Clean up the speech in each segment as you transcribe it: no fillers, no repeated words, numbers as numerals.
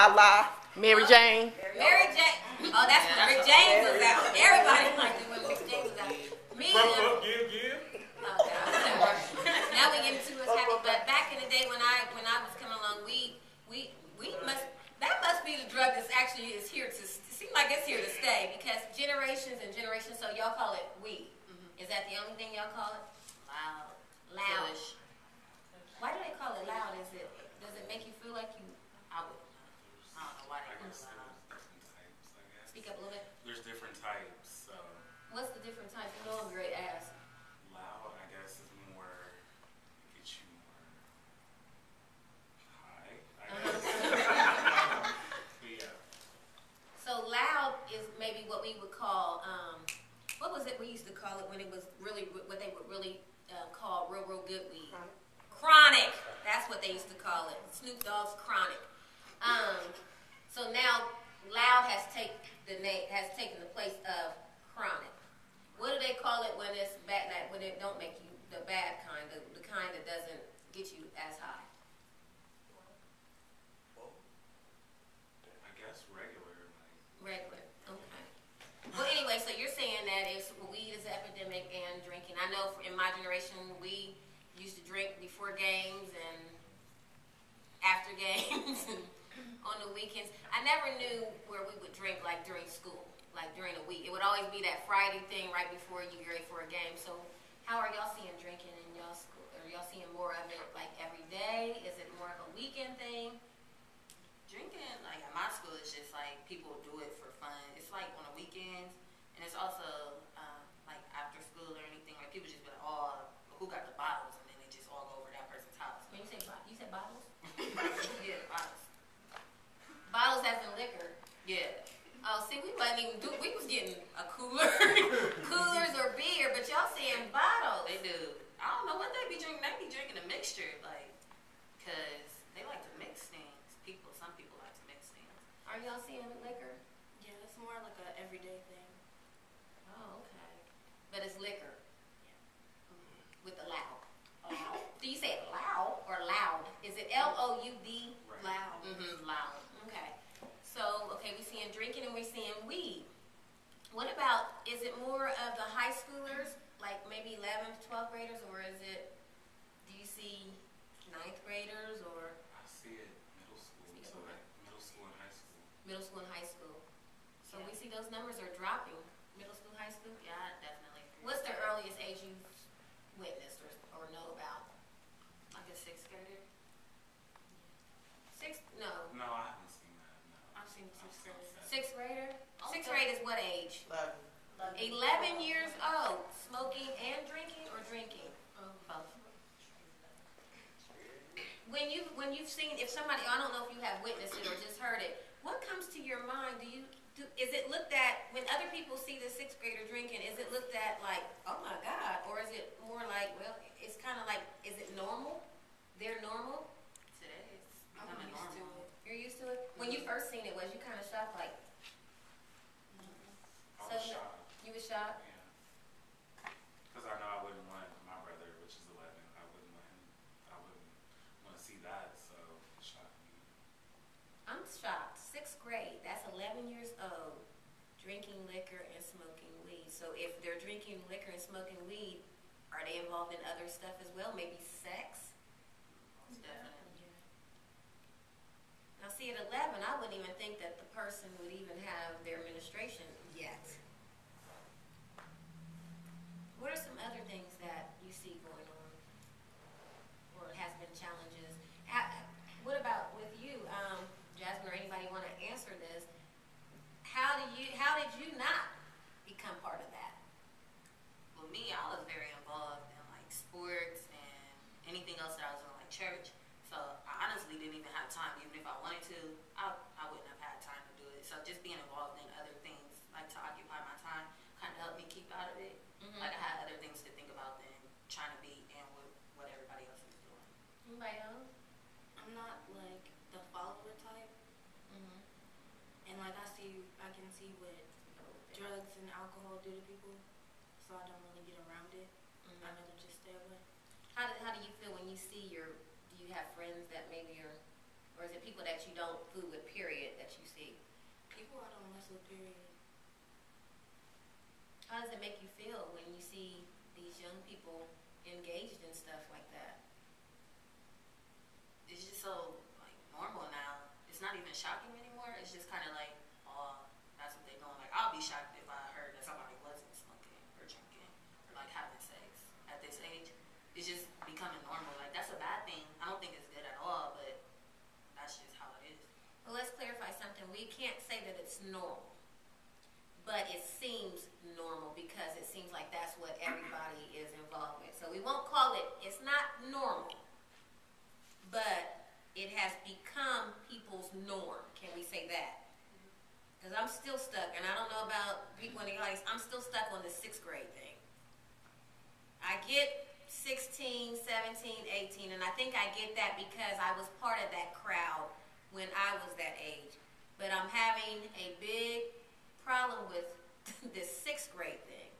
Lala. Mary Jane. Mary Jane. Oh, that's when Rick James was out. Everybody liked it when Rick James was out. Me and Give. oh God. Now we get into what's happening. But back in the day when I was coming along, we must be the drug that's actually is here to seem like it's here to stay because generations and generations. So y'all call it weed. Is that the only thing y'all call it? Loud. Push. Why do they call it loud? Does it make you feel like you? I don't know why they call it loud. Speak up a little bit. There's different types. So What's the different types? You know I'm great ass. loud, I guess, is more gets you more high. I guess. But yeah. So loud is maybe what we would call, what was it we used to call it when it was really, what they would really call real good weed? Chronic. That's what they used to call it. Snoop Dogg's Chronic. So now loud has taken the place of chronic. What do they call it when it's bad, like when it don't make you the bad kind, the kind that doesn't get you as high? I guess regular. Regular. Okay. Well, anyway, so you're saying that weed is an epidemic and drinking. I know in my generation, we used to drink before games and after games and on the weekends. I never knew where we would drink like during school, like during the week. It would always be that Friday thing right before you get ready for a game. So how are y'all seeing drinking in y'all school? Are y'all seeing more of it like every day? Is it more of a weekend thing? Drinking, like at my school, it's just like people do it for fun. It's like on the weekends, and it's also like after school or anything. Like people just be like, oh, who got the bottles? And then they just all go over that person's house. When you said bottles? Yeah, bottles. Bottles as in liquor. Yeah. Oh, see, we wasn't even we was getting a cooler, coolers or beer, but y'all saying bottles. They do. I don't know what they be drinking. They be drinking a mixture, like, cause they like to mix things. Some people like to mix things. Are y'all seeing liquor? Yeah, it's more like a everyday thing. Oh, okay. But it's liquor. With the loud. Do you say it loud or loud? Is it LOUD? Right. Loud. Loud. Okay. So, okay, we're seeing drinking and we're seeing weed. What about, is it more of the high schoolers, like maybe 11th, 12th graders, or is it, do you see 9th graders or I see it middle school, so like middle school and high school. middle school and high school? So Yeah. we see those numbers are dropping, middle school, high school. Yeah, I definitely. What's the earliest age you've witnessed or know about? Like a 6th grader? No. No, I haven't seen that. No. I've seen 6th graders. 6th grader? Oh, 6th okay. grade is what age? 11. 11 years old. Smoking and drinking or drinking? Both. When you've seen, if somebody, I don't know if you have witnessed it or just heard it, what comes to your mind? Is it looked at, when other people see the 6th grader drinking, is it looked at like, oh my God, or is it more like, well, it's kind of like, is it normal? They're normal? Today it's I'm becoming used to normal. it. You're used to it? When you first seen it, was you kind of shocked, like, I was So- shocked. you was shocked? Yeah. Because I know I wouldn't want my brother, which is 11, I wouldn't want to see that, so it shocked me. I'm shocked. 6th grade, that's 11 years old, drinking liquor and smoking weed. So if they're drinking liquor and smoking weed, are they involved in other stuff as well? Maybe sex? Definitely. Now see, at 11, I wouldn't even think that the person would even have their menstruation yet. What are some other things that you see going on or has been challenges? What about with you, Jasmine, or anybody want to answer this? How did you not become part of that? Well, me, I was very involved in like sports and anything else that I was doing, like church. So I honestly didn't even have time. Even if I wanted to, I wouldn't have had time to do it. So just being involved in other things, like to occupy my time, kind of helped me keep out of it. Like I had other things to think about than trying to be in with what everybody else is doing. Anybody else? I'm not like the follower type, and like I can see what drugs and alcohol do to people, so I don't really get around it. I'd rather just stay away. How do you feel when you see do you have friends that maybe are, or Or is it people that you don't fool with, period, that you see? People I don't mess with, period. How does it make you feel when you see these young people engaged in stuff like that? It's just so like normal now. It's not even shocking anymore. It's just kind of like, oh, that's what they're doing. Like I'll be shocked if I heard that somebody wasn't smoking or drinking or like having sex at this age. It's just becoming normal. Like that's a bad thing. I don't think it's good at all, but that's just how it is. Well, let's clarify something. We can't say that it's normal, but it seems normal because it seems like that's what everybody is involved with. So we won't call it, it's not normal, but it has become people's norm. Can we say that? Because I'm still stuck, and I don't know about people in the audience, I'm still stuck on the 6th grade thing. I get 16, 17, 18, and I think I get that because I was part of that crowd when I was that age. But I'm having a big problem with this 6th grade thing.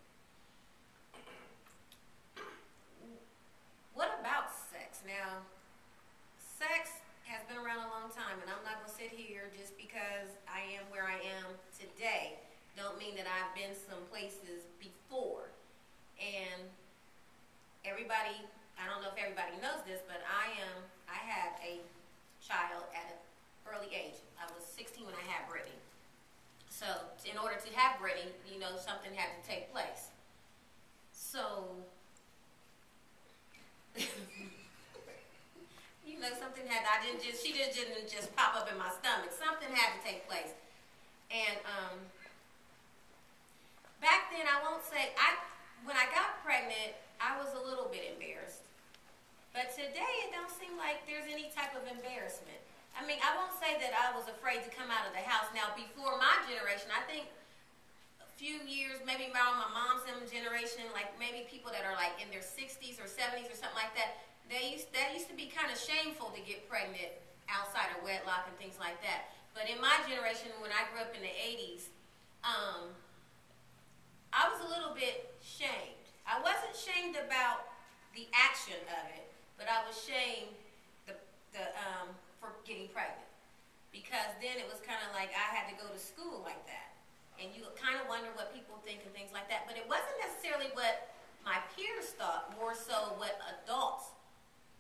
What about sex? Now, sex has been around a long time, and I'm not going to sit here just because I am where I am today. Don't mean that I've been some places before. And everybody, I don't know if everybody knows this, but I had a child at an early age. I was 16 when I had Brittany. So in order to have Brittany, you know, something had to take place. So, you know, something had, she just didn't just pop up in my stomach. Something had to take place. And back then, I won't say, when I got pregnant, I was a little bit embarrassed. But today, it don't seem like there's any type of embarrassment. I mean, I won't say that I was afraid to come out of the house. Now, before my generation, I think a few years, maybe around my mom's generation, like maybe people that are like in their 60s or 70s or something like that, that used to be kind of shameful to get pregnant outside of wedlock and things like that. But in my generation, when I grew up in the 80s, I was a little bit shamed. I wasn't shamed about the action of it, but I was shamed for getting pregnant, because then it was kind of like I had to go to school like that, and you kind of wonder what people think and things like that. But it wasn't necessarily what my peers thought, more so what adults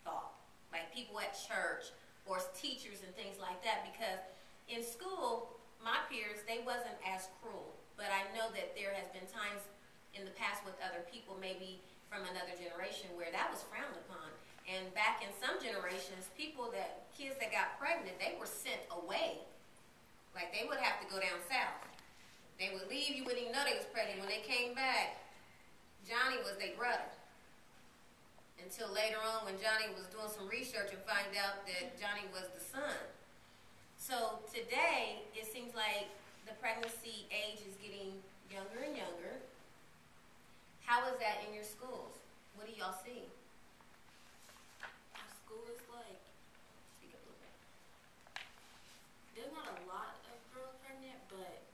thought, like people at church or teachers and things like that. Because in school, my peers, they wasn't as cruel, but I know that there has been times in the past with other people, maybe from another generation, where that was frowned upon. And back in some generations, kids that got pregnant, they were sent away. Like they would have to go down south. They would leave, you wouldn't even know they was pregnant. When they came back, Johnny was their brother. Until later on when Johnny was doing some research and find out that Johnny was the son. So today, it seems like the pregnancy age is getting younger and younger. How is that in your schools? What do y'all see? School is like, Speak up a little bit. there's not a lot of girls pregnant, but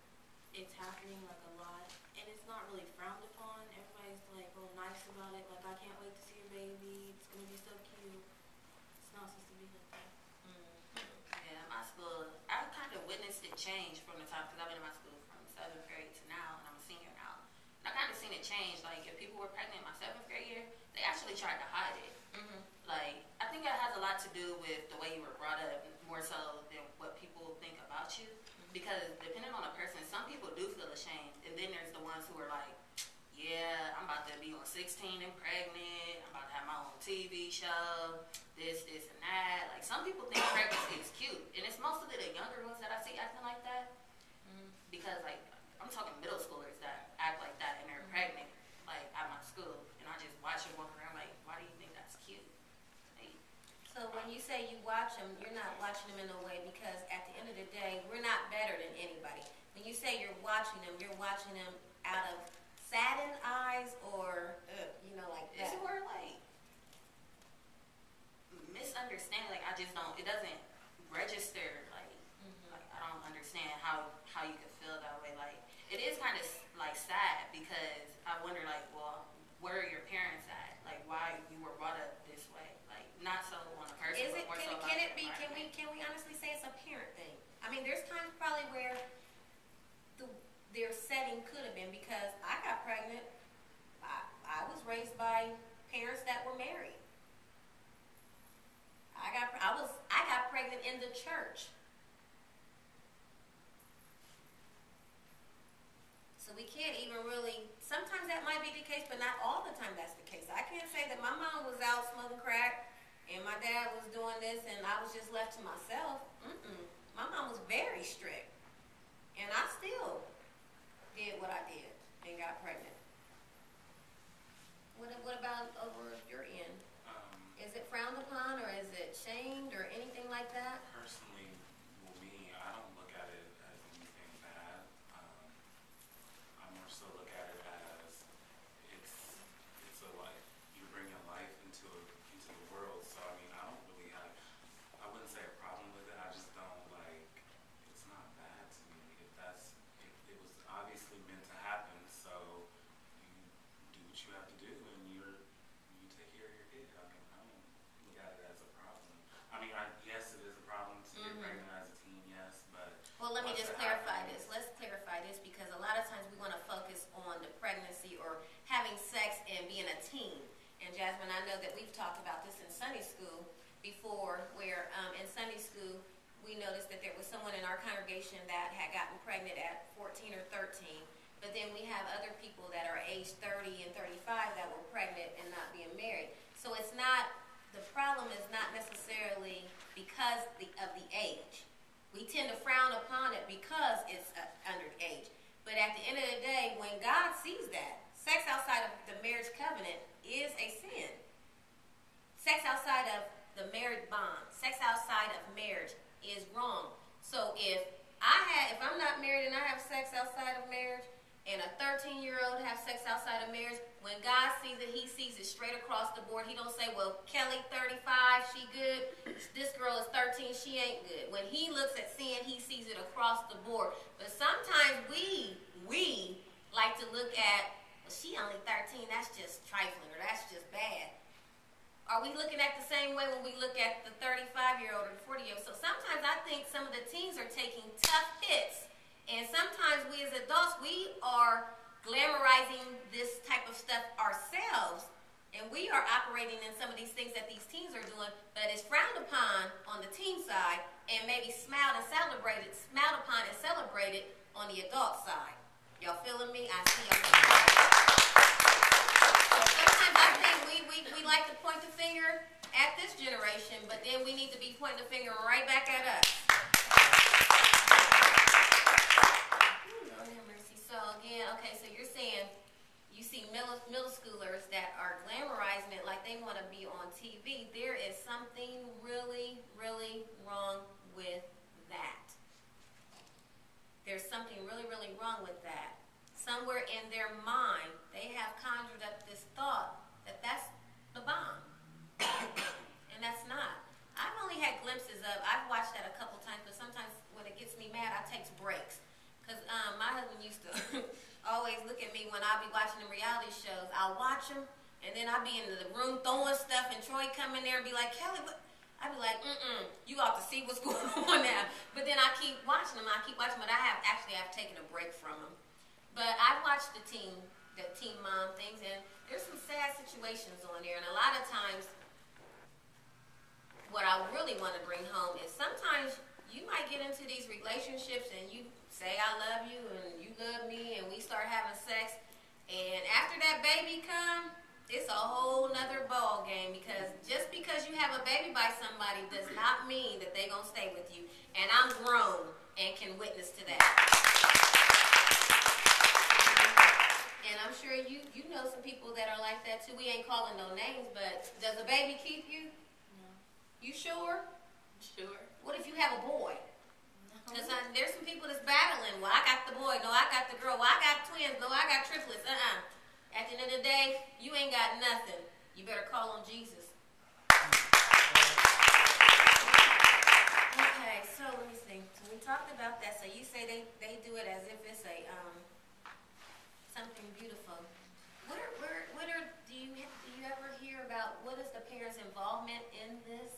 it's happening like a lot, and it's not really frowned upon. Everybody's like all nice about it, like I can't wait to see your baby, it's gonna be so cute. It's not supposed to be like that. Yeah, my school, I kind of witnessed it change from the time, because I've been in my school from 7th grade to now, and I'm a senior now. And I kind of seen it change. Like if people were pregnant in my 7th grade year, they actually tried to hide it. Like, I think that has a lot to do with the way you were brought up, more so than what people think about you. Because depending on the person, some people do feel ashamed, and then there's the ones who are like, yeah, I'm about to be on 16 and pregnant, I'm about to have my own TV show, this, and that. Like, some people think pregnancy is cute, and it's mostly the younger ones that I see acting like that. Because, like, I'm talking middle schoolers that act like that, and they're pregnant, like, at my school, and I just watch them walk around like, why do you think that's cute? So when you say you watch them, you're not watching them in a way, because at the end of the day, we're not better than anybody. When you say you're watching them out of saddened eyes or, you know, like that. It's more like misunderstanding. Like, I just don't, it doesn't register. Like, like I don't understand how you could feel that way. Like, it is kind of like sad, because I wonder, like, well, where are your parents at? Like, why you were brought up this way? Like, not so on a person, Is it? but more so Can it about be? the environment. Can we honestly say can't even really, sometimes that might be the case, but not all the time that's the case. I can't say that my mom was out smoking crack and my dad was doing this and I was just left to myself. My mom was very strict. And I still did what I did and got pregnant. What about over your end? Is it frowned upon or is it shamed or anything like that? Personally, well, me, I don't look at it as anything bad. I more so look at it as it's a life. You're bringing life into the world. So I mean, I don't really have. I wouldn't say a problem with it. I just don't like. It's not bad to me. If that's it was obviously meant to happen. So you do what you have to do, and you take care of your kid. I mean, I don't look at it as a problem. I mean, yes, it is a problem to get pregnant as a teen, yes, but. Well, let me just clarify this. Let's clarify this because a lot of times we want to focus on the pregnancy or having sex and being a teen. And Jasmine, I know that we've talked about this in Sunday school before where in Sunday school we noticed that there was someone in our congregation that had gotten pregnant at 14 or 13. But then we have other people that are age 30 and 35 that were pregnant and not being married. So it's not, the problem is not necessarily because of the age. We tend to frown upon it because it's under age. But at the end of the day, when God sees that, sex outside of the marriage covenant is a sin. Sex outside of the marriage bond, sex outside of marriage is wrong. So if I'm not married and I have sex outside of marriage, and a 13-year-old have sex outside of marriage, when God sees it, he sees it straight across the board. He don't say, well, Kelly, 35, she good. This girl is 13, she ain't good. When he looks at sin, he sees it across the board. But sometimes we like to look at, well, she only 13, that's just trifling, or that's just bad. Are we looking at the same way when we look at the 35-year-old or the 40-year-old? So sometimes I think some of the teens are taking tough hits. And sometimes we as adults, we are glamorizing this type of stuff ourselves. And we are operating in some of these things that these teens are doing, but it's frowned upon on the teen side and maybe smiled upon and celebrated on the adult side. Y'all feeling me? I see y'all. So sometimes I think we like to point the finger at this generation, but then we need to be pointing the finger right back at us. So again, okay, so you're saying you see middle schoolers that are glamorizing it like they want to be on TV. There is something really, really wrong with that. There's something really, really wrong with that. Somewhere in their mind, they have conjured up this thought that that's the bomb. And that's not. I've only had glimpses of, I've watched that a couple times, but sometimes when it gets me mad, I take breaks. Because my husband used to always look at me when I be watching the reality shows. I'll watch them, and then I'll be in the room throwing stuff, and Troy come in there and be like, Kelly, what? I'd be like, you ought to see what's going on now. But then I keep watching them, but I have taken a break from them. But I've watched the teen mom things, and there's some sad situations on there. And a lot of times, what I really want to bring home is sometimes you might get into these relationships and you say I love you and you love me and we start having sex, and after that baby come, it's a whole nother ball game, because just because you have a baby by somebody does not mean that they're going to stay with you. And I'm grown and can witness to that. And I'm sure you know some people that are like that too. We ain't calling no names, but does a baby keep you? No. You sure? Sure. What if you have a boy? Because there's some people that's battling. Well, I got the boy. No, I got the girl. Well, I got twins. No, I got triplets. At the end of the day, you ain't got nothing. You better call on Jesus. Okay, so let me see. So we talked about that. So you say they do it as if it's a something beautiful. Do you ever hear about what is the parents' involvement in this?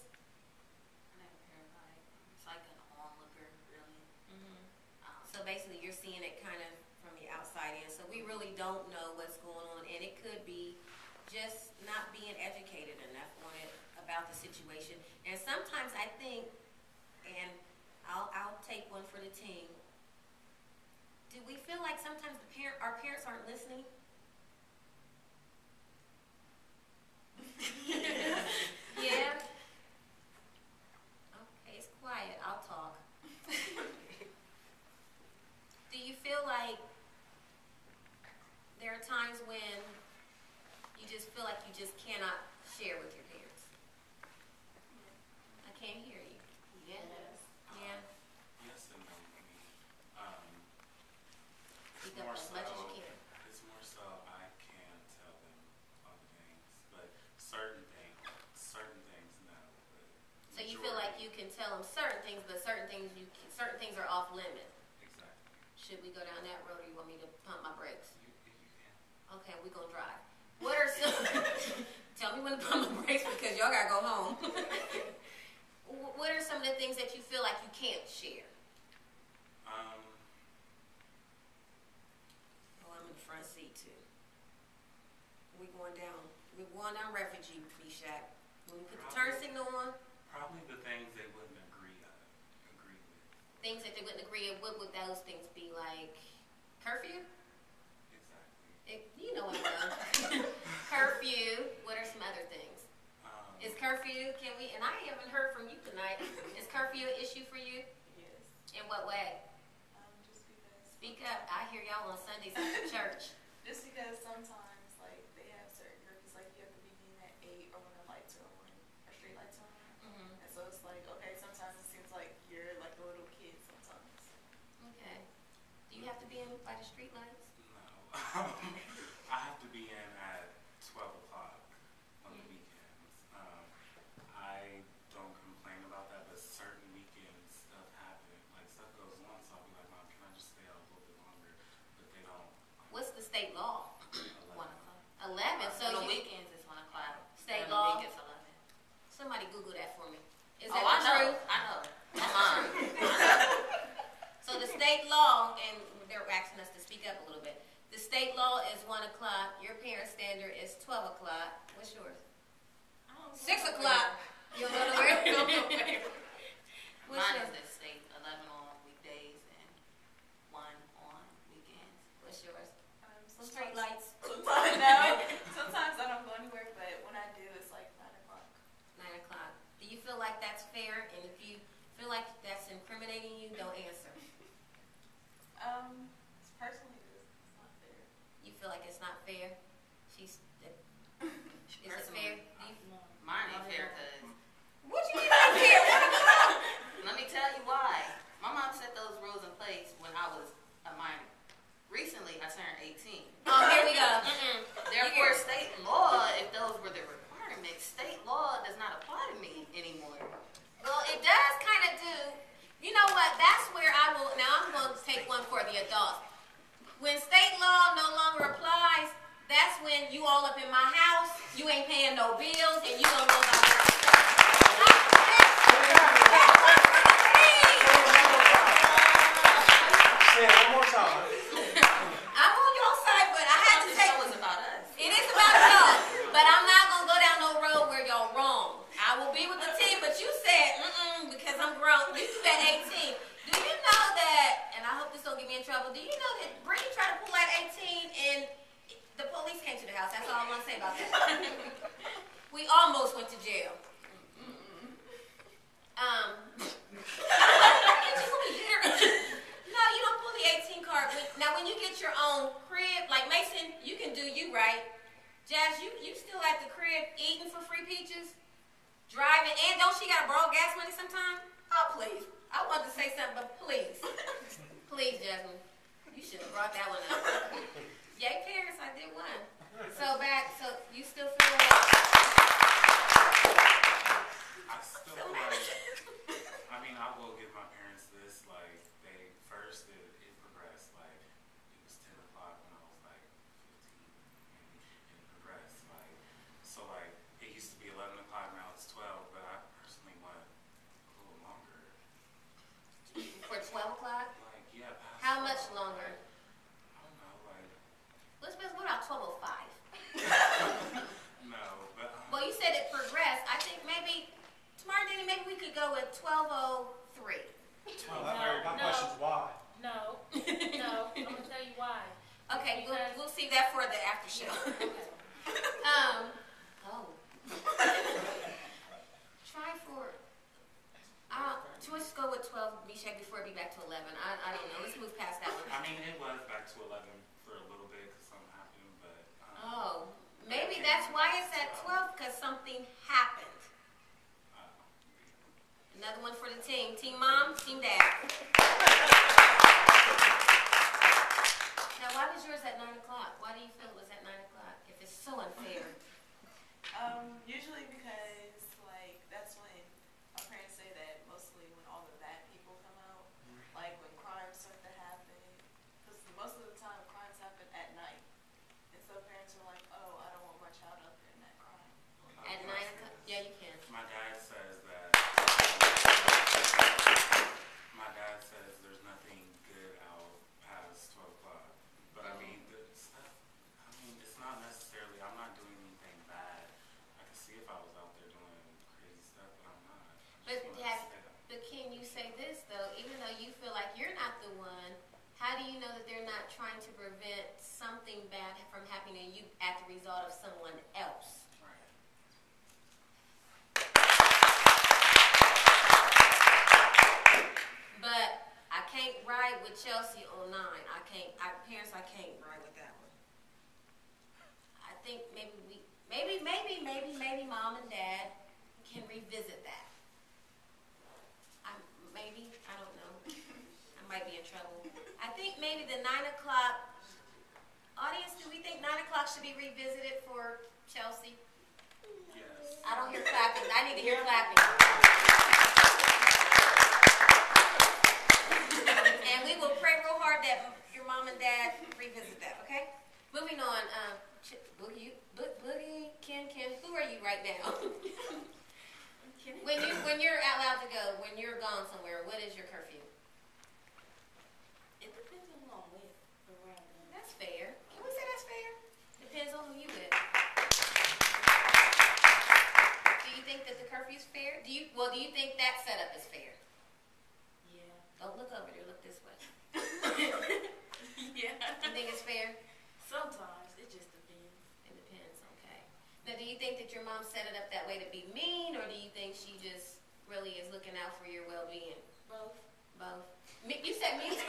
So basically you're seeing it kind of from the outside in. So we really don't know what's going on, and it could be just not being educated enough on it about the situation. And sometimes I think, and I'll take one for the team, Do we feel like sometimes our parents aren't listening? Yeah? Okay, it's quiet. I'll talk. Do you feel like there are times when you just feel like you just cannot share with your parents? I can't hear you. Yes. Yeah? Yes and no. Speak More up as so, much as you can. it's more so I can tell them other things, but certain things no. But So you feel like you can tell them certain things, but certain things are off limit. Exactly. Should we go down that road, or you want me to pump my brakes? You can. Okay, we gonna drive. What are some? Tell me when to pump my brakes because y'all gotta go home. What are some of the things that you feel like you can't share? Oh, I'm in the front seat too. We're going down refugee shack. When we put the turn signal on. Probably the things they wouldn't agree with. Things that they wouldn't agree with. What would those things be like? Curfew? Exactly. You know what I know. Curfew. What are some other things? Is curfew, and I haven't heard from you tonight. Is curfew an issue for you? Yes. In what way? Just because. Speak up. I hear y'all on Sundays at church. Just because sometimes, like, they have certain curfews, like, you have to be in at 8 or when the lights are on, or street lights are on. Mm-hmm. And so it's like, okay, sometimes it seems like you're like a little kid sometimes. Okay. Do you have to be in by the street lights? No. I have to be in at 12 o'clock on the weekends. I don't complain about that, but certain weekends stuff happens. Like, stuff goes on, so I'll be like, Mom, can I just stay out a little bit longer? But they don't. What's the state law? 1 o'clock. 11. So On the you, weekends it's 1 o'clock. State On the law? week it's 11. somebody Google that for me. Is Oh, that I the know. truth? I know. That's Come on. the truth. So the state law, and they're asking us to speak up a little bit. The state law is 1 o'clock. Your parent standard is 12 o'clock. What's yours? 6 o'clock. You don't go nowhere? What's Mine yours? is the state 11 on weekdays and 1 on weekends. What's yours? Sometimes, Street lights. Sometimes, no. Sometimes I don't go anywhere, but when I do, it's like 9 o'clock. 9 o'clock. Do you feel like that's fair? And if you feel like that's incriminating you, don't answer. Personally, it's not fair. You feel like it's not fair? Is it fair? Personally, mine ain't fair because What you mean not fair? let me tell you why. My mom set those rules in place when I was a minor. Recently, I turned 18. Oh, here we go. Therefore, state law, if those were the requirements, state law does not apply to me anymore. Well, it does kind of do. You know what? That's where I will. Now, I'm going to take one for the adults. When state law no longer applies, that's when you all up in my house, you ain't paying no bills, and you don't know about your stuff. Say it one more time. I'm on your side, but I had to The take. show is about us. It is about y'all, but I'm not gonna go down no road where y'all wrong. I will be with the team, but you said because I'm grown. You said 18. Do you know that? And I hope this don't get me in trouble. Do you know that Brittany tried to pull out 18 and the police came to the house? That's all I want to say about that. We almost went to jail. No, you don't pull the 18 card. Now, when you get your own crib, like Mason, you can do you right. Jazz, you still at the crib eating for free peaches, driving, and don't she got to borrow gas money sometime? Oh, please. I wanted to say something, but please. Please, Jasmine. You should have brought that one up. Yay, parents, I did one. So you still feel like... I still feel like, I mean, I will give my parents this, like, they, first, it progressed, like, it was 10 o'clock when I was, like, 15, and it progressed, like, so, like, it used to be 11 o'clock, now it's 12, but I personally want a little longer. For 12 o'clock? Like, yeah, past How 12, much longer? I don't know, like, What about 12:05? no, but, Well, you said it progressed. I think maybe tomorrow, Denny, maybe we could go with 12:03. My question's why. No, no. Okay, we'll see that for the after show. Oh. Try for, let's go with 12 B-Check before it be back to 11. I don't know. Let's move past that one. I mean, it was back to 11 for a little bit because something happened, but. Oh, maybe that's why it's at 12 because something happened. Another one for the team. Team mom, team dad. Now, why was yours at 9 o'clock? Why do you feel it was at 9 o'clock if it's so unfair? Usually because, like, that's when my parents say that mostly when all the bad people come out, like when crimes start to happen, because most of the time crimes happen at night. And so parents are like, oh, I don't want my child up in that crime. At 9 o'clock? Yeah, you can. My dad says there's nothing good out past 12 o'clock. But I mean, the stuff, it's not necessarily, I'm not doing anything bad. I can see if I was out there doing crazy stuff, but I'm not. But can you say this, though? Even though you feel like you're not the one, how do you know that they're not trying to prevent something bad from happening to you as a result of someone else? But I can't ride with Chelsea on 9. Parents, I can't ride with that one. I think maybe mom and dad can revisit that. I don't know. I might be in trouble. I think maybe the 9 o'clock, audience, do we think 9 o'clock should be revisited for Chelsea? Yes. I don't hear clapping. I need to hear clapping. And we will pray real hard that your mom and dad revisit that, okay? Moving on, Boogie, Ken, who are you right now? When you're out loud to go, when you're gone somewhere, what is your curfew? It depends on who I'm with or where I'm going. That's fair. Can we say that's fair? Depends on who you with. Do you think that the curfew's fair? Do you think that setup is fair? Yeah. Don't look over there, look this way. Yeah. You think it's fair? Sometimes. It just depends. It depends, okay. Now, do you think that your mom set it up that way to be mean, or do you think she just really is looking out for your well-being? Both. Both. You said me too.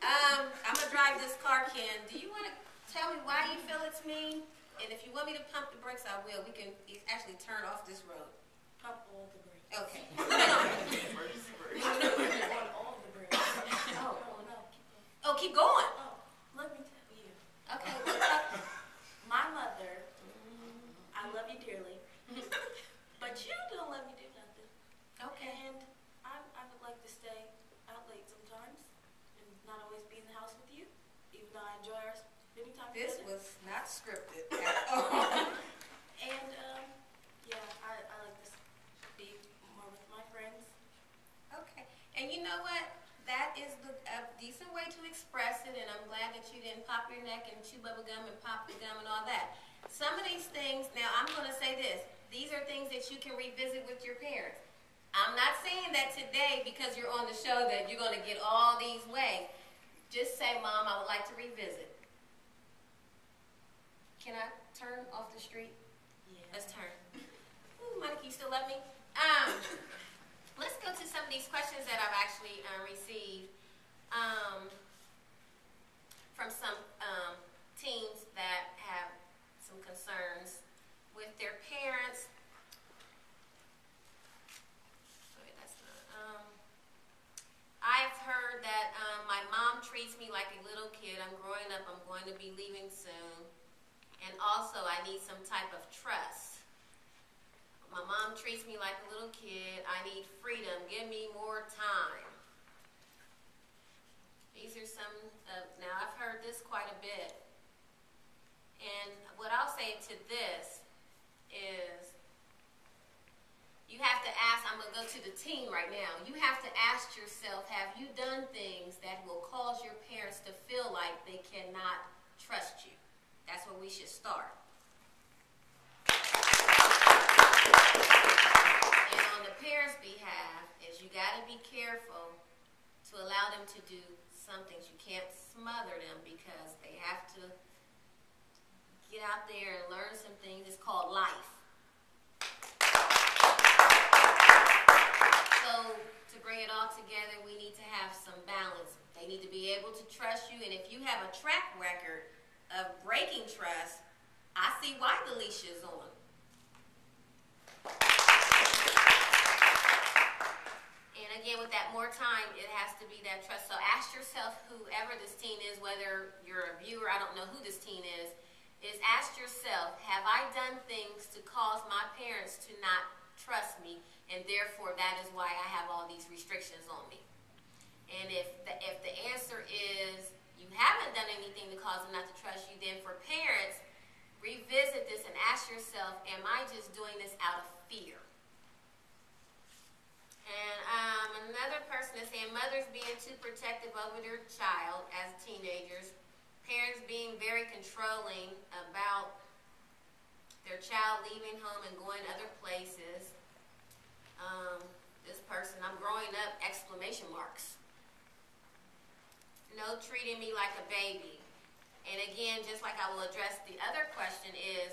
I'm going to drive this car, Ken. Do you want to tell me why you feel it's mean? And if you want me to pump the brakes, I will. We can actually turn off this road. Pump all the brakes. Okay. Emergency brake. On all the brakes. Oh. No. Oh, keep going. Oh, let me tell you. Okay. My mother, I love you dearly, but you don't let me do nothing. Okay. And I would like to stay out late sometimes and not always be in the house with you, even though I enjoy our spending time This together. was not scripted at all. And, yeah, I like to be more with my friends. Okay. And you know what? That is a decent way to express it, and I'm glad that you didn't pop your neck and chew bubble gum and pop the gum and all that. Some of these things, now I'm going to say this, these are things that you can revisit with your parents. I'm not saying that today because you're on the show that you're going to get all these ways. Just say, Mom, I would like to revisit. Can I turn off the street? Yeah. Let's turn. Ooh, Monica, you still love me? Let's go to some of these questions that I've actually received from some teens that have some concerns with their parents. Okay, that's not. I've heard that my mom treats me like a little kid. I'm growing up. I'm going to be leaving soon. And also, I need some type of trust. My mom treats me like a little kid. I need freedom. Give me more time. These are some now I've heard this quite a bit. And what I'll say to this is you have to ask, I'm going to go to the teen right now. You have to ask yourself, have you done things that will cause your parents to feel like they cannot trust you? That's where we should start. And on the parents' behalf is you got to be careful to allow them to do some things. You can't smother them because they have to get out there and learn some things. It's called life. So to bring it all together, we need to have some balance. They need to be able to trust you, and if you have a track record of breaking trust, I see why the leash is on. And again, with that more time, it has to be that trust. So ask yourself, whoever this teen is, whether you're a viewer, I don't know who this teen is ask yourself, have I done things to cause my parents to not trust me, and therefore that is why I have all these restrictions on me? And if the answer is you haven't done anything to cause them not to trust you, then for parents, revisit this and ask yourself, am I just doing this out of fear? And another person is saying mothers being too protective over their child as teenagers, parents being very controlling about their child leaving home and going other places. This person, I'm growing up, exclamation marks. No treating me like a baby. And again, just like I will address the other question is,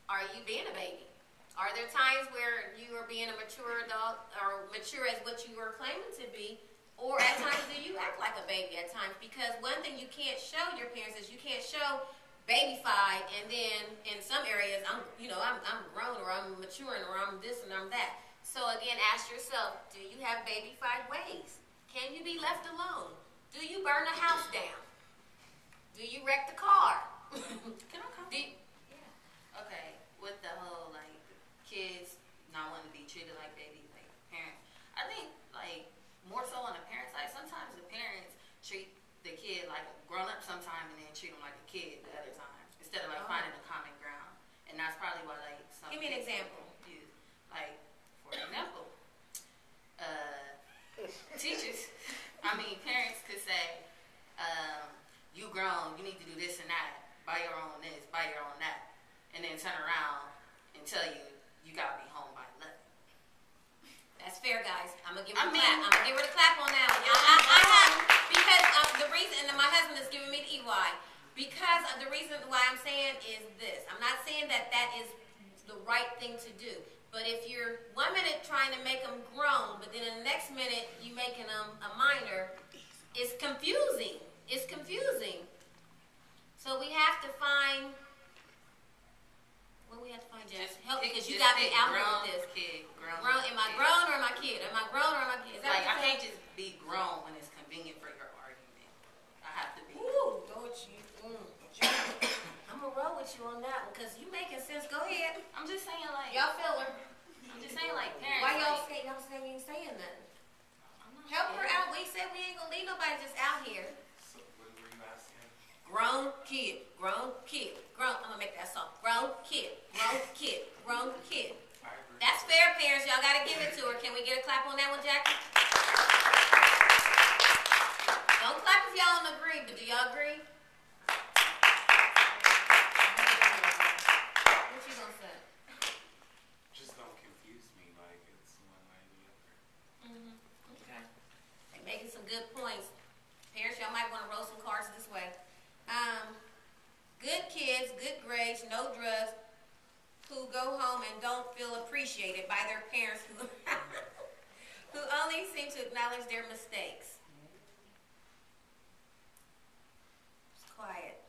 are you being a baby? Are there times where you are being a mature adult or mature as what you are claiming to be? Or at times do you act like a baby at times? Because one thing you can't show your parents is you can't show babyfied, and then in some areas I'm grown, or I'm maturing, or I'm this and I'm that. So again, ask yourself, do you have babyfied ways? Can you be left alone? Do you burn a house down? Do you wreck the car? Can I come? Yeah. Okay. With the whole like kids not wanting to be treated like babies, like parents, I think like more so on the parent side. Sometimes the parents treat the kid like a grown up sometimes, and then treat them like a kid the other time, instead of like finding a common ground. And that's probably why like some. Give me an example. Like for example, teachers. Parents could say, you grown, you need to do this and that, buy your own this, buy your own that, and then turn around and tell you, you gotta be home by 11. That's fair, guys. I'm gonna give her a clap. I'm gonna give her a clap on that one. I have, because the reason, and my husband is giving me the EY, because of the reason why I'm saying is this. I'm not saying that is the right thing to do. But if you're 1 minute trying to make them grown, but then in the next minute you making them a minor, it's confusing. It's confusing. So we have to find, what do we have to find, Jess? Help, because you got me out with this. Kid, grown. Am I grown or am I kid? Am I grown or am I kid? Is that like, I saying? can't just be grown when it's convenient for your argument. I have to be. Ooh, don't you? I'm gonna roll with you on that one, because you making sense. Go ahead. I'm just saying, like, Y'all feel her. I'm just saying, like, parents. Why y'all like, say y'all saying you ain't saying nothing? I'm not Help her scared. out. We said we ain't gonna leave nobody just out here. So what were you asking? Grown kid, grown kid, grown. I'm gonna make that song. Grown kid, grown kid, grown kid. I agree. That's fair, parents. Y'all gotta give it to her. Can we get a clap on that one, Jackie? Don't clap if y'all don't agree, but do y'all agree? What you gonna say? Just don't confuse me like it's one way or the other. Okay. They're making some good points. Parents, y'all might want to roll some cards this way. Good kids, good grades, no drugs, who go home and don't feel appreciated by their parents who only seem to acknowledge their mistakes. It's quiet.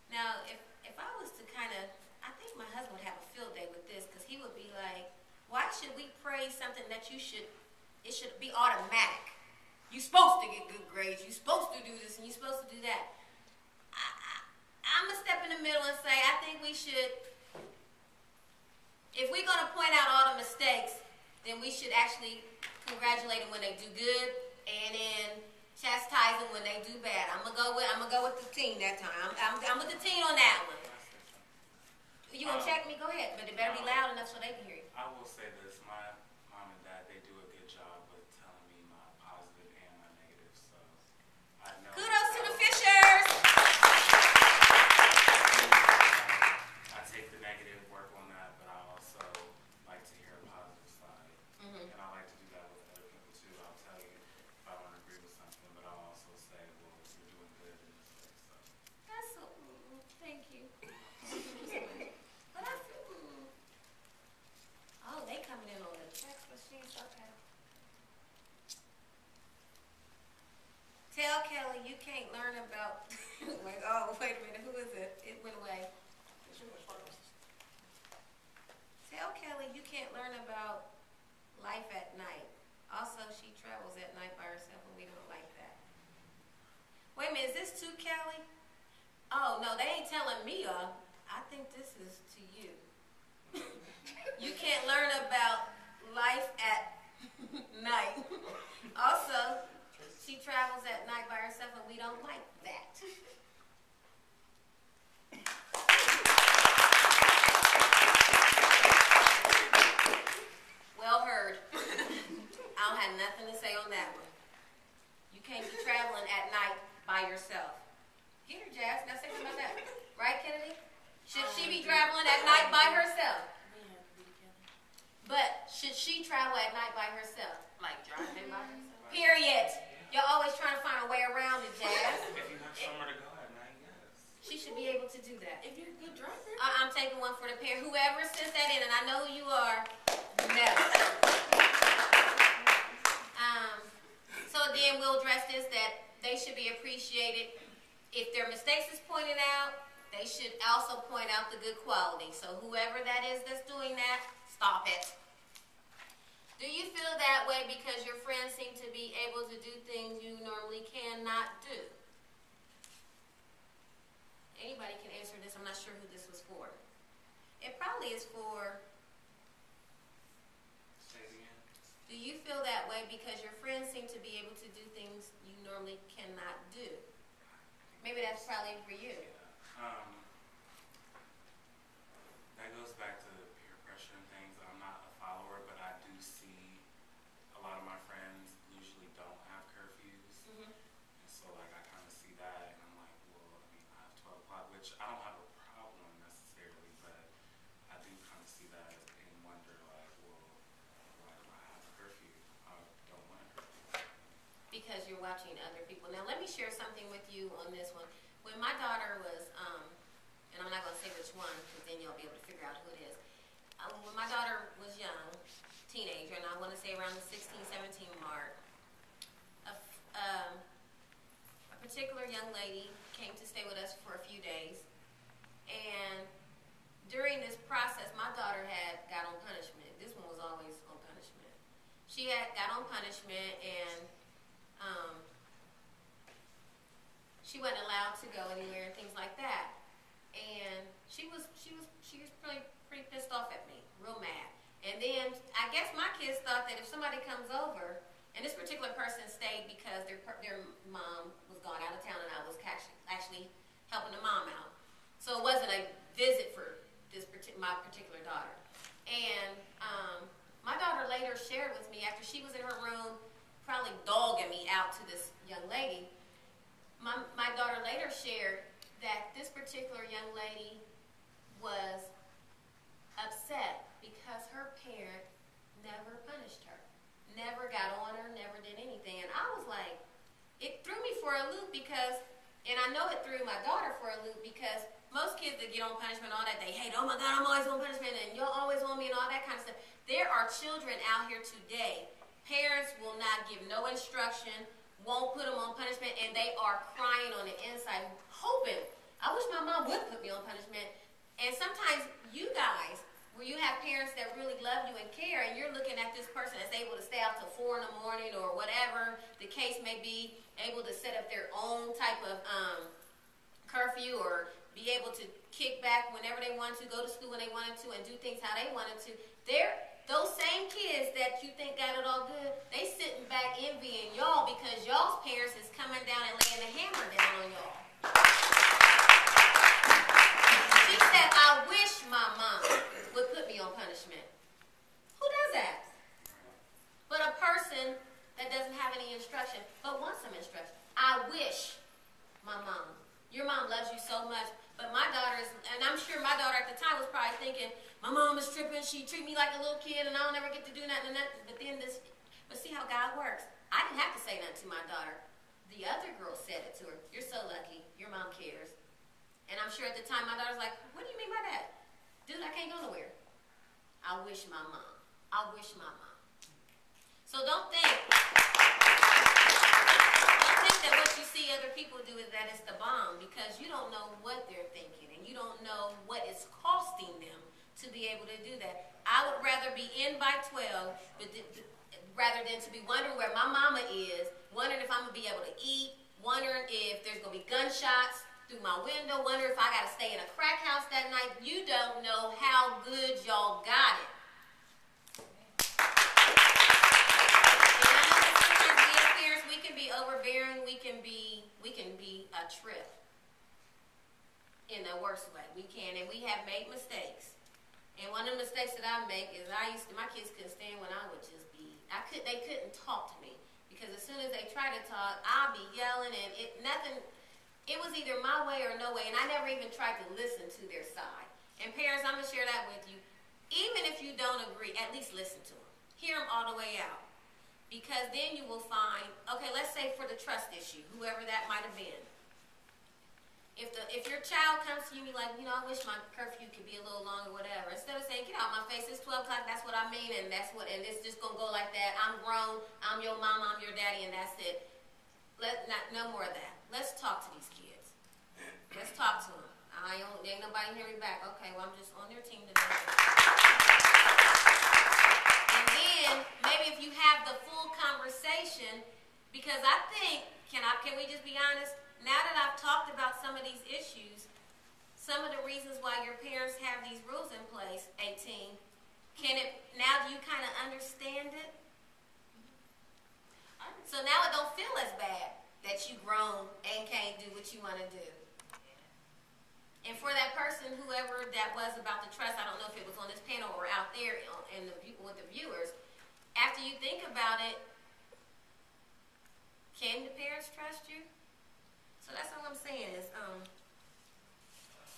Now, if I was to I think my husband would have a field day with this, because he would be like, why should we praise something that it should be automatic? You're supposed to get good grades, you're supposed to do this, and you're supposed to do that. I'm going to step in the middle and say, I think we should, if we're going to point out all the mistakes, then we should actually congratulate them when they do good, and then chastise them when they do bad. I'm gonna go with the teen that time. I'm with the teen on that one. You gonna check me? Go ahead, but it better be loud enough so they can hear you. I will say this, my mom and dad, they do a good job with telling me my positive and my negative, so I know. Kudos to the Fishers. I take the negative, work on that, but I also like to hear a positive side. And I like to do that with other people too. I'll tell you if I don't agree with something, but I you can't learn about. Like, oh, wait a minute, who is it? It went away. Tell Kelly you can't learn about life at night. Also, she travels at night by herself, and we don't like that. Wait a minute, is this to Kelly? Oh, no, they ain't telling me off. I think this is to you. You can't learn about life at night. Also, she travels at night by herself, and we don't like that. Well heard. I don't have nothing to say on that one. You can't be traveling at night by yourself. Get her, Jazz. Now say something about that. Right, Kennedy? Should she be traveling at night by herself? But should she travel at night by herself? Like driving by herself? Period. You're always trying to find a way around it, Jazz. If you have somewhere to go at night, yes. She should be able to do that. If you're a good driver. I'm taking one for the pair. Whoever sends that in, and I know who you are, no. So again, we'll address this, that they should be appreciated. If their mistakes is pointed out, they should also point out the good quality. So whoever that is that's doing that, stop it. Do you feel that way because your friends seem to be able to do things you normally cannot do? Anybody can answer this. I'm not sure who this was for. It probably is for... Say it again. Do you feel that way because your friends seem to be able to do things you normally cannot do? Maybe that's probably for you. Yeah. That goes back to peer pressure and things. I'm not a follower, but I do see a lot of my friends usually don't have curfews. Mm-hmm. And so, like, I kind of see that, and I'm like, well, I mean, I have 12 o'clock, which I don't have a problem necessarily, but I do kind of see that and wonder, like, well, why do I have a curfew? I don't want a curfew. Because you're watching other people. Now, let me share something with you on this one. When my daughter was, and I'm not going to say which one, because then you'll be able to figure out who it is. When my daughter was young, teenager, and I want to say around the 16, 17 mark, a particular young lady came to stay with us for a few days. And during this process, my daughter had got on punishment. This one was always on punishment. She had got on punishment, and she wasn't allowed to go anywhere and things like that. And she was pretty pissed off at me, real mad. And then I guess my kids thought that if somebody comes over, and this particular person stayed because their mom was gone out of town, and I was actually helping the mom out. So it wasn't a visit for my particular daughter. And my daughter later shared with me, after she was in her room, probably dogging me out to this young lady, my daughter later shared that this particular young lady was upset because her parent never punished her, never got on her, never did anything. And I was like, it threw me for a loop because, and I know it threw my daughter for a loop because most kids that get on punishment, all that, they hate, oh my God, I'm always on punishment, and you'll always on me, and all that kind of stuff. There are children out here today, parents will not give no instruction, won't put them on punishment, and they are crying on the inside, hoping, I wish my mom would put me on punishment. And sometimes you guys, where you have parents that really love you and care, and you're looking at this person that's able to stay out till 4 in the morning or whatever the case may be, able to set up their own type of curfew or be able to kick back whenever they want to, go to school when they wanted to, and do things how they wanted to. Those same kids that you think got it all good, they sitting back envying y'all because y'all's parents is coming down and laying the hammer down on y'all. She said, I wish my mom would put me on punishment. Who does that? But a person that doesn't have any instruction, but wants some instruction. I wish my mom. Your mom loves you so much, but my daughter is, and I'm sure my daughter at the time was probably thinking, my mom is tripping, she treat me like a little kid, and I don't ever get to do nothing. But see how God works. I didn't have to say nothing to my daughter. The other girl said it to her. You're so lucky. Your mom cares. And I'm sure at the time my daughter's like, what do you mean by that? Dude, I can't go nowhere. I wish my mom. I wish my mom. So don't think said what you see other people do is that it's the bomb because you don't know what they're thinking and you don't know what it's costing them to be able to do that. I would rather be in by 12, but rather than to be wondering where my mama is, wondering if I'm going to be able to eat, wondering if there's going to be gunshots through my window, wondering if I got to stay in a crack house that night. You don't know how good y'all got it. We can be overbearing, we can be a trip in the worst way. We can, and we have made mistakes. And one of the mistakes that I make is my kids couldn't stand when I would just be, they couldn't talk to me. Because as soon as they try to talk, I'll be yelling and it was either my way or no way. And I never even tried to listen to their side. And parents, I'm going to share that with you. Even if you don't agree, at least listen to them. Hear them all the way out. Because then you will find, okay, let's say for the trust issue, whoever that might have been. If your child comes to you and you're like, I wish my curfew could be a little longer, whatever. Instead of saying, get out my face, it's 12 o'clock, that's what I mean, and it's just going to go like that. I'm grown, I'm your mama, I'm your daddy, and that's it. No more of that. Let's talk to these kids. Let's talk to them. Ain't nobody hear me back. Okay, well, I'm just on their team today. And then, maybe if you have the full conversation, because I think, can we just be honest? Now that I've talked about some of these issues, some of the reasons why your parents have these rules in place, 18, now do you kind of understand it? So now it don't feel as bad that you grown and can't do what you want to do. And for that person, whoever that was about the trust, I don't know if it was on this panel or out there with the viewers, after you think about it, can the parents trust you? So that's all I'm saying is,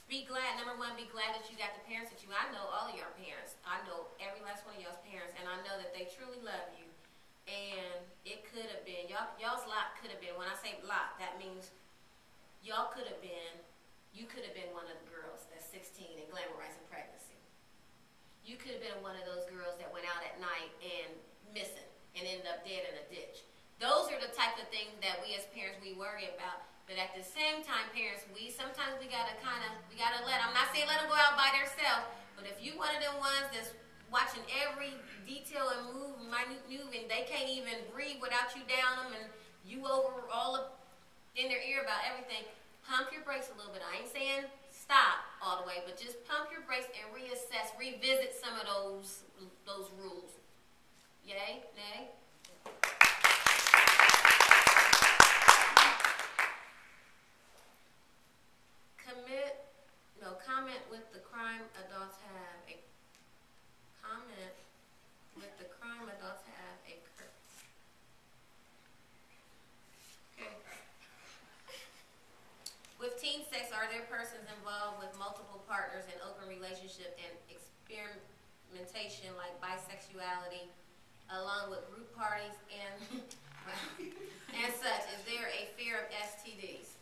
be glad. Number one, be glad that you got the parents that you. I know all of your parents. I know every last one of y'all's parents, and I know that they truly love you. And it could have been y'all's lot could have been. When I say lot, that means y'all could have been. You could have been one of the girls that's 16 and glamorizing pregnancy. You could have been one of those girls that went out at night and missing and ended up dead in a ditch. Those are the type of things that we as parents we worry about. But at the same time, parents, sometimes we gotta I'm not saying let them go out by themselves, but if you one of them ones that's watching every detail and minute move, and they can't even breathe without you down them, and you over all up in their ear about everything, pump your brakes a little bit. I ain't saying stop all the way, but just pump your brakes and reassess, revisit some of those rules. Yay? Nay? Comment with the crime adults have a Okay. With teen sex, are there persons involved with multiple partners in open relationship and experimentation like bisexuality, along with group parties and and such? Is there a fear of STDs?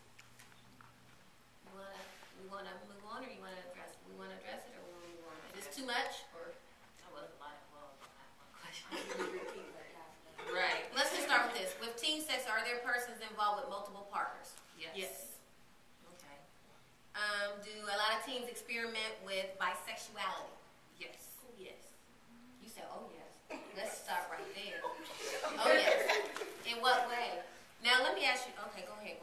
We want to move on, or you want to address it? We want to address it, or we want to move on? Is this too much, or? That was a lot involved on that one question. Right. Let's just start with this. With teen sex, are there persons involved with multiple partners? Yes. Okay. Do a lot of teens experiment with bisexuality? Yes. Oh, yes. You said, oh, yes. Let's start right there. Oh, yes. In what way? Now, let me ask you. Okay, go ahead.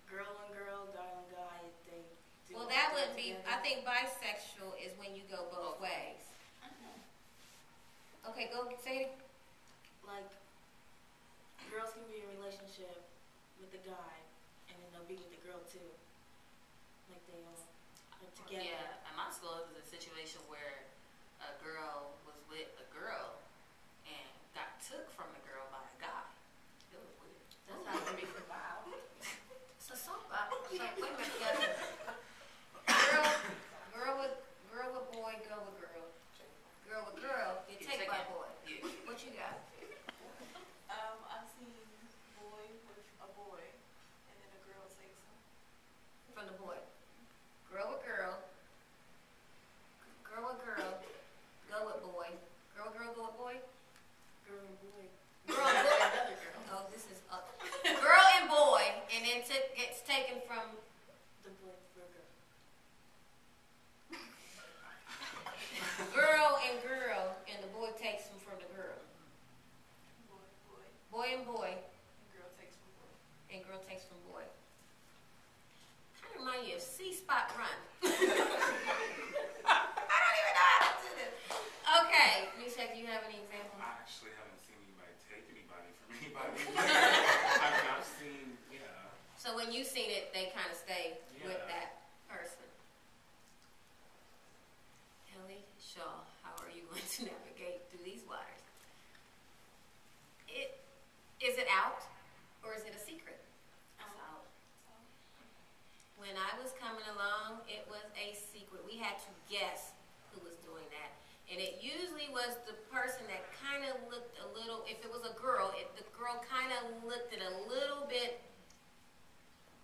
Girl and girl, guy and guy, they do. Well, that would be. I think bisexual is when you go both ways. I don't know. Okay, go say it. Like, girls can be in a relationship with the guy, and then they'll be with the girl too. Like they all are together. Yeah, at my school, it was a situation where a girl was with a girl and got took from the girl by a guy. It was weird. That's how it be. Wow. So wait a minute. Girl with boy, girl with girl. Girl with girl, you take by boy. Yeah. What you got? I've seen boy with a boy, and then a girl takes him. From the boy. Girl with girl. Girl with girl. time. I don't even know how to do this. Okay, Misha, do you have any examples? I actually haven't seen anybody take anybody from anybody. I mean, I've seen, yeah. So when you've seen it, they kind of stay with Yeah. that person. Ellie Shaw, how are you going to navigate through these waters? Is it out or is it a secret? Out. When I was coming along, it was a secret. We had to guess who was doing that. And it usually was the person that kind of looked a little, if it was a girl, the girl kind of looked it a little bit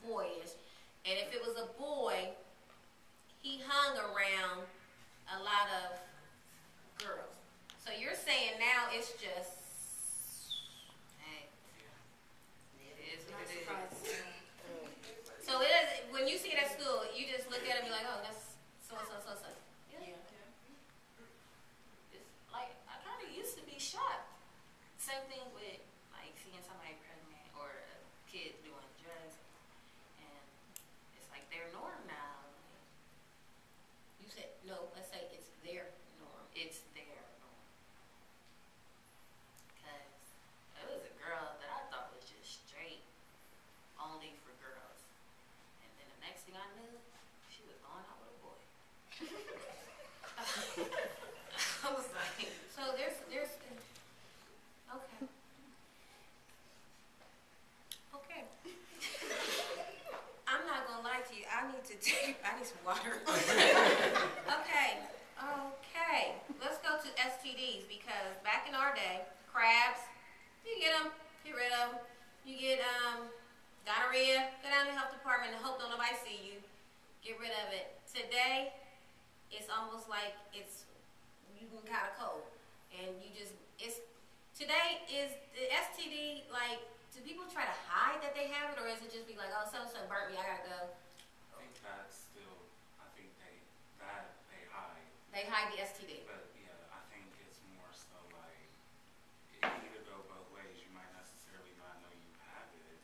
boyish. And if it was a boy, he hung around a lot of girls. So you're saying now it's just, Hey. It is Not what it is. surprised. so it is, when you see it at school, you just look at it and be like, oh, that's so. Yeah. It's like, I kind of used to be shocked. Same thing with, like, seeing somebody pregnant or a kid doing drugs. And it's like their norm now. You said, no, let's say it's their norm. It's their norm. Because there was a girl that I thought was just straight, only for girls. And then the next thing I knew, she was going out with a boy. I was like, So there's, okay. Okay. I'm not gonna lie to you, I need some water. Okay, let's go to STDs because back in our day, crabs, you get them, get rid of them. You get gonorrhea, go down to the health department and hope don't nobody see you, get rid of it. Today, it's almost like you can kind of cold. And today is the STD, like, do people try to hide that they have it, or is it just be like, oh, so-and-so burnt me, I gotta go? I think that's still, I think they hide. They hide the STD. But yeah, I think it's more so like, it can either go both ways. You might necessarily not know you have it.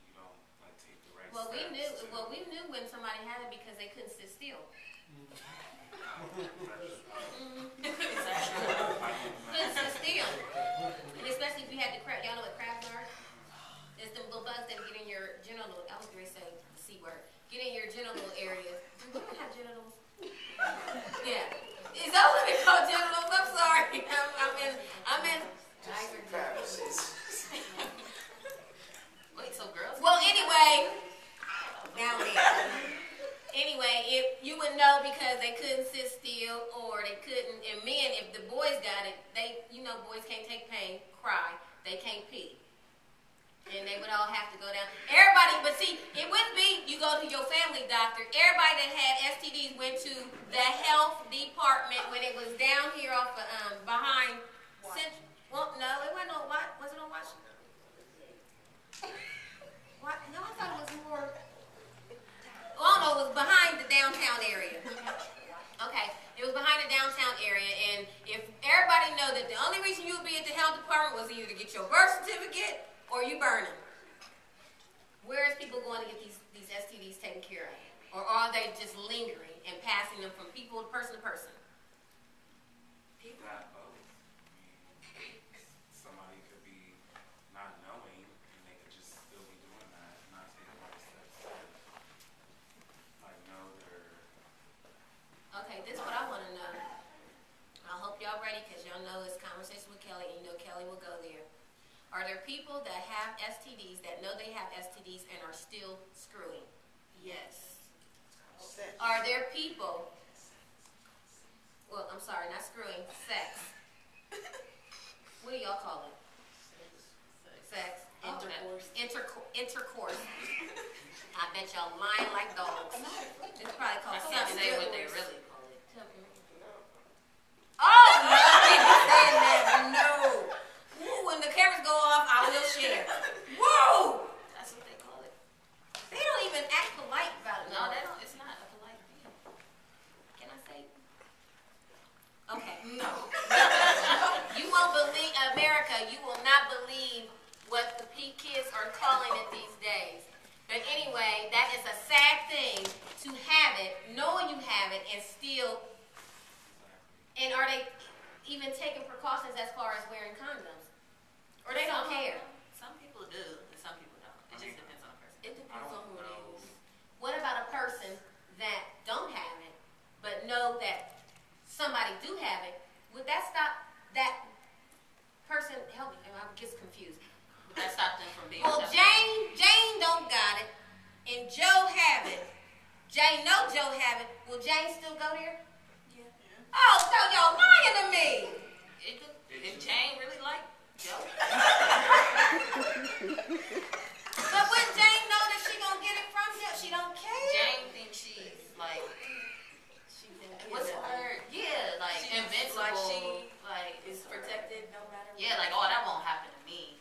You don't like take the right Well, steps we knew when somebody had it because they couldn't sit still. Couldn't sit still. And especially if you had the crab, y'all know what crabs are? It's them little bugs that get in your genital, I was going to say the C word, get in your genital areas. Do women have genitals? Yeah. Is that what they call genitals? I'm sorry. I'm in. wait, so girls? Well, anyway, down there. Anyway, if you would know because they couldn't sit still or they couldn't, and men, if the boys got it, boys can't take pain, cry, they can't pee. And they would all have to go down. Everybody, but see, it wouldn't be you go to your family doctor. Everybody that had STDs went to the health department when it was down here off of, behind Central. Well, no, it wasn't on what? Was it on Washington? What? No, I thought it was more. Oh no, it was behind the downtown area. Okay, it was behind the downtown area, and if everybody know that the only reason you would be at the health department was either to get your birth certificate or you burn them. Where is people going to get these STDs taken care of? Or are they just lingering and passing them from people to person to person? That both. I mean, somebody could be not knowing, and they could just still be doing that, and not taking the right steps to, like, know their. Okay, this is what I want to know. I hope y'all ready because y'all know it's Conversation with Kelly, and you know Kelly will go there. Are there people that have STDs that know they have STDs and are still screwing? Yes. Are there people, well, I'm sorry, not screwing, sex. What do y'all call it? Sex. Intercourse. I bet y'all lying like dogs. It's probably called I can't something say what else. they really call it. Oh, no, I'm not saying that. No. Ooh, when the cameras go off, I will share. Whoa! That's what they call it. They don't even act polite about it. No, they don't. It's not a polite thing. Can I say? Okay. No. You won't believe, America, you will not believe what the kids are calling it these days. But anyway, that is a sad thing to have it, knowing you have it, and still, and are they even taking precautions as far as wearing condoms? Or they don't care? Some people do, and some people don't. It just depends on the person. It depends on who it is. What about a person that don't have it, but know that somebody do have it? Would that stop that person? Help me, I get confused. Would that stop them from being? Well, Jane don't got it, and Joe have it. Jane know Joe have it. Will Jane still go there? Yeah. Oh, so y'all lying to me. If Jane really like Joe. But when Jane know that she gonna get it from Joe, she don't care. Jane thinks she's like, what's the word? Yeah, like She's invincible. like she like is protected no matter what. yeah, like oh that won't happen to me.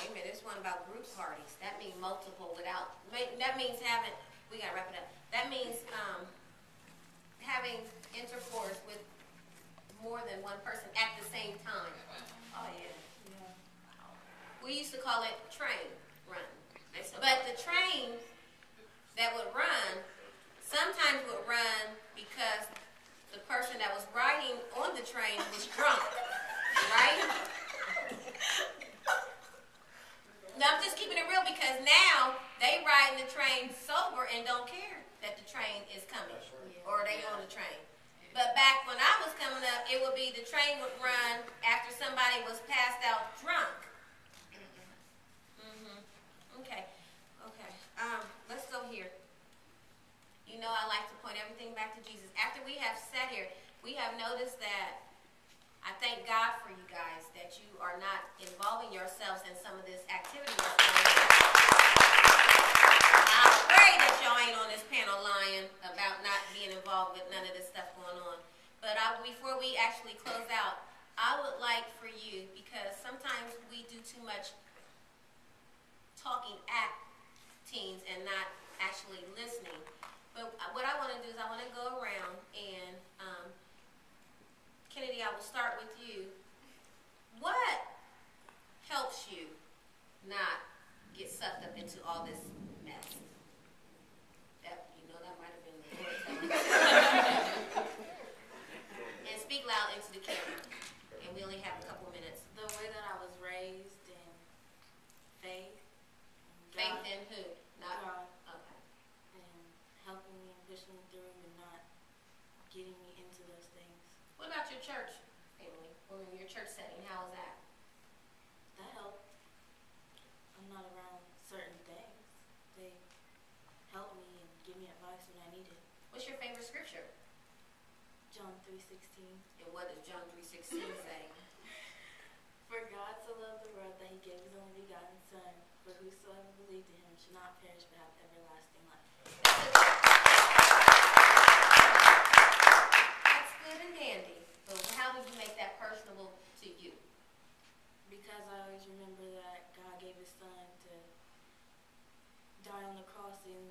Wait a minute, there's one about group parties. That means multiple without, that means having, we gotta wrap it up. That means, having intercourse with more than one person at the same time. Oh yeah. We used to call it train run. They still But the train that would run, sometimes would run because the person that was riding on the train was drunk, right? Now, I'm just keeping it real because now they ride the train sober and don't care that the train is coming or they on the train. But back when I was coming up, it would be the train would run after somebody was passed out drunk. Okay. Let's go here. You know I like to point everything back to Jesus. After we have sat here, we have noticed that I thank God for you guys that you are not involving yourselves in some of this activity that's going on. I pray that y'all ain't on this panel lying about not being involved with none of this stuff going on. But before we actually close out, I would like for you, because sometimes we do too much talking at teens and not actually listening. But what I want to do is I want to go around and Kennedy, I will start with you. What helps you not get sucked up into all this mess? That might have been the Lord telling me. And speak loud into the camera. And we only have a couple minutes. The way that I was raised in faith. Faith in who? Not God. Okay. And helping me and pushing me through and not getting me into those things. What about your church family or in your church setting? How is that? That helped. I'm not around certain things. They help me and give me advice when I need it. What's your favorite scripture? John 3:16. And what does John 3:16 say? For God so loved the world that he gave his only begotten Son, for whosoever believed in him should not perish but have everlasting life. That's good and dandy. But how would you make that personable to you? Because I always remember that God gave his Son to die on the cross and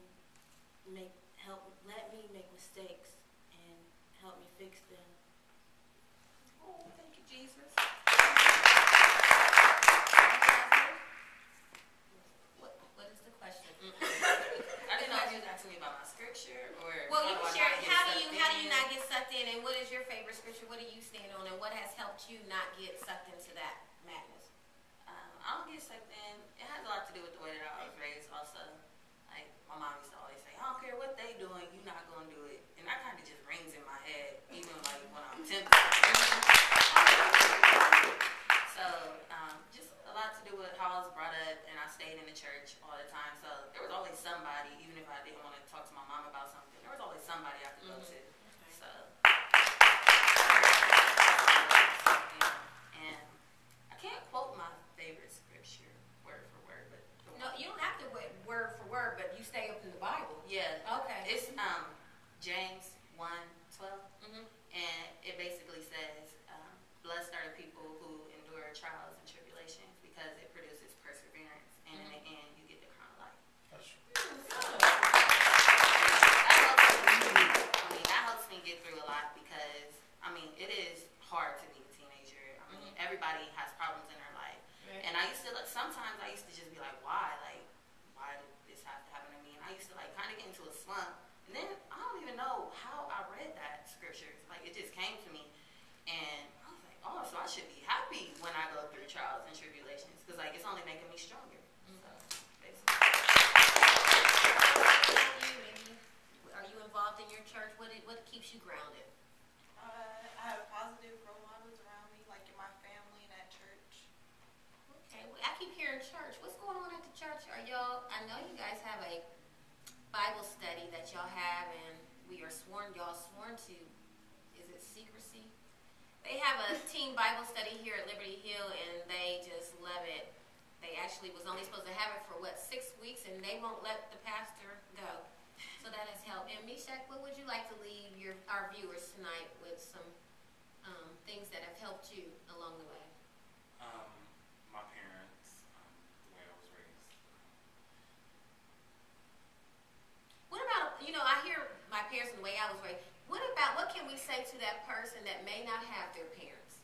let me make mistakes and help me fix them. Oh, thank you, Jesus. What is the question? I didn't know if you was asking me about my scripture or. Well, you can share. How do you in? not get sucked in, and what is your favorite scripture? What do you stand on, and what has helped you not get sucked into that madness? I don't get sucked in. It has a lot to do with the way that I was raised. Also, like my mom used to always say, "I don't care what they doing, you're not gonna do it," and that kind of just rings in my head, even like when I'm tempted. So, just a lot to do with how I was brought up, and I stayed in the church all the time. So there was always somebody, even if I didn't want to talk to my mom about something, there was always somebody I could go to. So, and I can't quote my favorite scripture word for word, but No, you don't have to word for word, but you stay up in the Bible. yeah, Okay. it's James 1:12, and it basically says, "Blessed are the people who endure trials and tribulations, because it produces perseverance, and in the end, you get the crown of life." That helps you grounded? I have positive role models around me, like in my family and at church. Okay, well, I keep hearing church. What's going on at the church? Are y'all, I know you guys have a Bible study that y'all have, and y'all sworn to, is it secrecy? They have a teen Bible study here at Liberty Hill, and they just love it. They actually was only supposed to have it for, 6 weeks, and they won't let the pastor go. So that has helped. And Meshach, what would you like to leave our viewers tonight with some things that have helped you along the way? My parents, the way I was raised. What about, I hear my parents and the way I was raised. What can we say to that person that may not have their parents?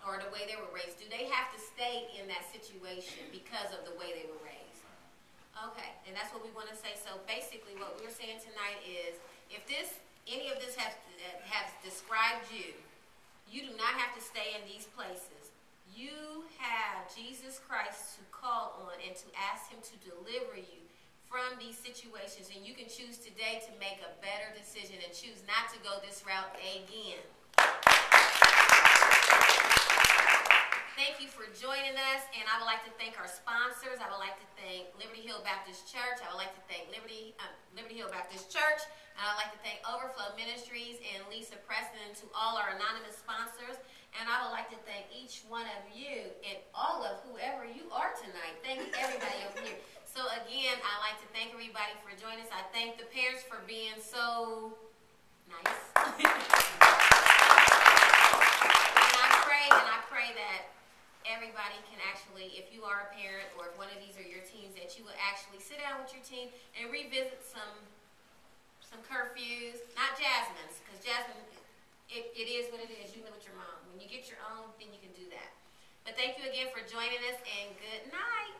Or the way they were raised? Do they have to stay in that situation because of the way they were raised? Okay, and that's what we want to say. So basically what we're saying tonight is, if any of this has described you, you do not have to stay in these places. You have Jesus Christ to call on and to ask him to deliver you from these situations, and you can choose today to make a better decision and choose not to go this route again. Thank you for joining us, and I would like to thank our sponsors. I would like to thank Liberty Hill Baptist Church. I would like to thank Liberty Hill Baptist Church, and I would like to thank Overflow Ministries and Lisa Preston, to all our anonymous sponsors. And I would like to thank each one of you and all of whoever you are tonight. Thank everybody over here. So again, I'd like to thank everybody for joining us. I thank the parents for being so nice. And I pray that everybody can actually, if you are a parent or if one of these are your teens, that you will actually sit down with your teen and revisit some curfews. Not Jasmine's, because Jasmine, it is what it is. You live with your mom. When you get your own, then you can do that. But thank you again for joining us, and good night.